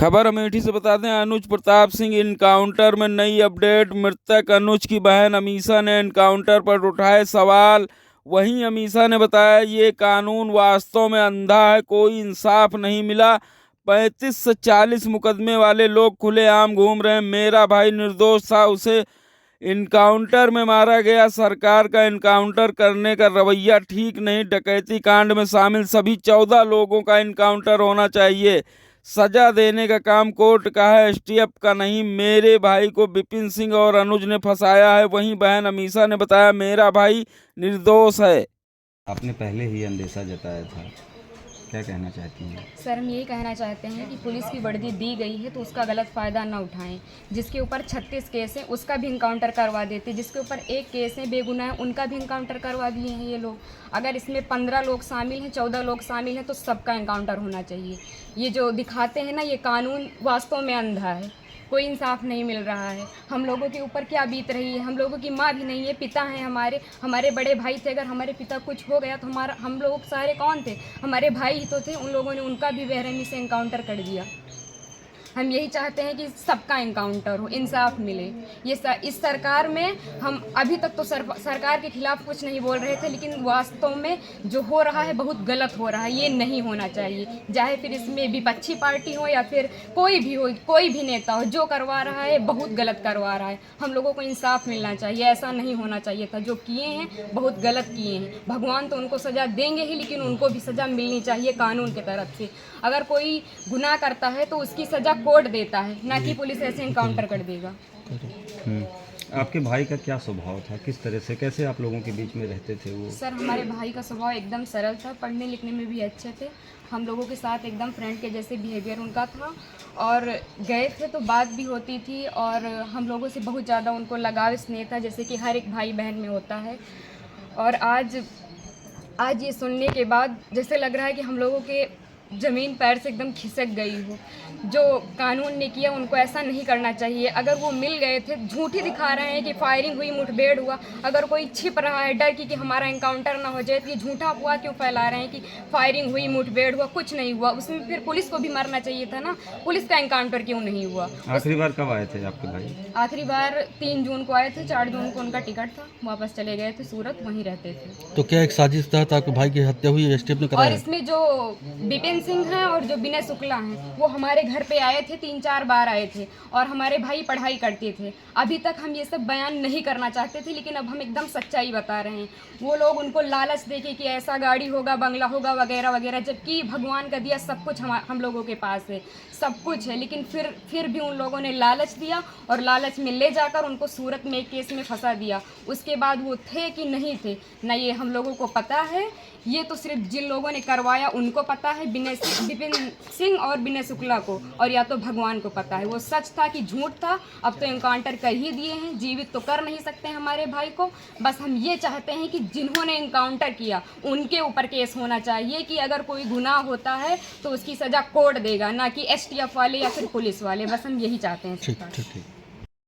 खबर अमेठी से बता दें, अनुज प्रताप सिंह इनकाउंटर में नई अपडेट। मृतक अनुज की बहन अमीषा ने इनकाउंटर पर उठाए सवाल। वहीं अमीषा ने बताया, ये कानून वास्तव में अंधा है, कोई इंसाफ नहीं मिला। 35 से 40 मुकदमे वाले लोग खुलेआम घूम रहे हैं। मेरा भाई निर्दोष था, उसे इनकाउंटर में मारा गया। सरकार का इनकाउंटर करने का रवैया ठीक नहीं। डकैती कांड में शामिल सभी 14 लोगों का इनकाउंटर होना चाहिए। सजा देने का काम कोर्ट का है, एसटीएफ का नहीं। मेरे भाई को विपिन सिंह और अनुज ने फंसाया है। वहीं बहन अमीषा ने बताया, मेरा भाई निर्दोष है। आपने पहले ही अंदेशा जताया था, क्या कहना चाहती हैं? सर, हम यही कहना चाहते हैं कि पुलिस की वर्दी दी गई है तो उसका गलत फ़ायदा ना उठाएं। जिसके ऊपर 36 केस हैं उसका भी इनकाउंटर करवा देते। जिसके ऊपर एक केस है बेगुनाह है उनका भी इनकाउंटर करवा दिए हैं ये लोग। अगर इसमें 15 लोग शामिल हैं, 14 लोग शामिल हैं तो सबका इनकाउंटर होना चाहिए। ये जो दिखाते हैं ना, ये कानून वास्तव में अंधा है, कोई इंसाफ नहीं मिल रहा है। हम लोगों के ऊपर क्या बीत रही है, हम लोगों की माँ भी नहीं है, पिता हैं हमारे बड़े भाई थे। अगर हमारे पिता कुछ हो गया तो हम लोग सारे कौन थे? हमारे भाई ही तो थे। उन लोगों ने उनका भी बेरहमी से इनकाउंटर कर दिया। हम यही चाहते हैं कि सबका इनकाउंटर हो, इंसाफ मिले। इस सरकार में हम अभी तक तो सरकार के खिलाफ कुछ नहीं बोल रहे थे, लेकिन वास्तव में जो हो रहा है बहुत गलत हो रहा है। ये नहीं होना चाहिए, चाहे फिर इसमें विपक्षी पार्टी हो या फिर कोई भी हो, कोई भी नेता हो, जो करवा रहा है बहुत गलत करवा रहा है। हम लोगों को इंसाफ मिलना चाहिए, ऐसा नहीं होना चाहिए था। जो किए हैं बहुत गलत किए हैं। भगवान तो उनको सज़ा देंगे ही, लेकिन उनको भी सज़ा मिलनी चाहिए कानून की तरफ से। अगर कोई गुनाह करता है तो उसकी सज़ा कोर्ट देता है, ना कि पुलिस ऐसे इनकाउंटर कर देगा। आपके भाई का क्या स्वभाव था, किस तरह से, कैसे आप लोगों के बीच में रहते थे वो? सर, हमारे भाई का स्वभाव एकदम सरल था, पढ़ने लिखने में भी अच्छे थे। हम लोगों के साथ एकदम फ्रेंड के जैसे बिहेवियर उनका था, और गए थे तो बात भी होती थी, और हम लोगों से बहुत ज़्यादा उनको लगाव स्नेह था, जैसे कि हर एक भाई बहन में होता है। और आज ये सुनने के बाद जैसे लग रहा है कि हम लोगों के ज़मीन पैर से एकदम खिसक गई हो। जो कानून ने किया उनको ऐसा नहीं करना चाहिए। अगर वो मिल गए थे, झूठ ही दिखा रहे हैं कि फायरिंग हुई, मुठभेड़ हुआ। अगर कोई छिप रहा है डर कि हमारा इनकाउंटर ना हो जाए, तो ये झूठा अफवाह क्यों फैला रहे हैं कि फायरिंग हुई, मुठभेड़ हुआ? कुछ नहीं हुआ। उसमें फिर पुलिस को भी मरना चाहिए था ना, पुलिस का इनकाउंटर क्यों नहीं हुआ? आखिरी बार कब आए थे आपके भाई? आखिरी बार 3 जून को आए थे, 4 जून को उनका टिकट था, वापस चले गए थे सूरत, वहीं रहते थे। तो क्या एक साजिश तहत आपके भाई की हत्या हुई, एसटीएफ ने कराया? और इसमें जो विपिन सिंह हैं और जो विनय शुक्ला हैं, वो हमारे घर पे आए थे, 3-4 बार आए थे, और हमारे भाई पढ़ाई करते थे। अभी तक हम ये सब बयान नहीं करना चाहते थे, लेकिन अब हम एकदम सच्चाई बता रहे हैं। वो लोग उनको लालच देके कि ऐसा गाड़ी होगा, बंगला होगा, वगैरह वगैरह, जबकि भगवान का दिया सब कुछ हम लोगों के पास है, सब कुछ है। लेकिन फिर भी उन लोगों ने लालच दिया, और लालच में ले जाकर उनको सूरत में एक केस में फंसा दिया। उसके बाद वो थे कि नहीं थे ना, ये हम लोगों को पता है। ये तो सिर्फ जिन लोगों ने करवाया उनको पता है, विपिन सिंह और विनय शुक्ला को, और या तो भगवान को पता है वो सच था कि झूठ था। अब तो इनकाउंटर कर ही दिए हैं, जीवित तो कर नहीं सकते हमारे भाई को। बस हम ये चाहते हैं कि जिन्होंने इनकाउंटर किया उनके ऊपर केस होना चाहिए, कि अगर कोई गुनाह होता है तो उसकी सज़ा कोर्ट देगा, ना कि एसटीएफ वाले या फिर पुलिस वाले। बस हम यही चाहते हैं। ठीक।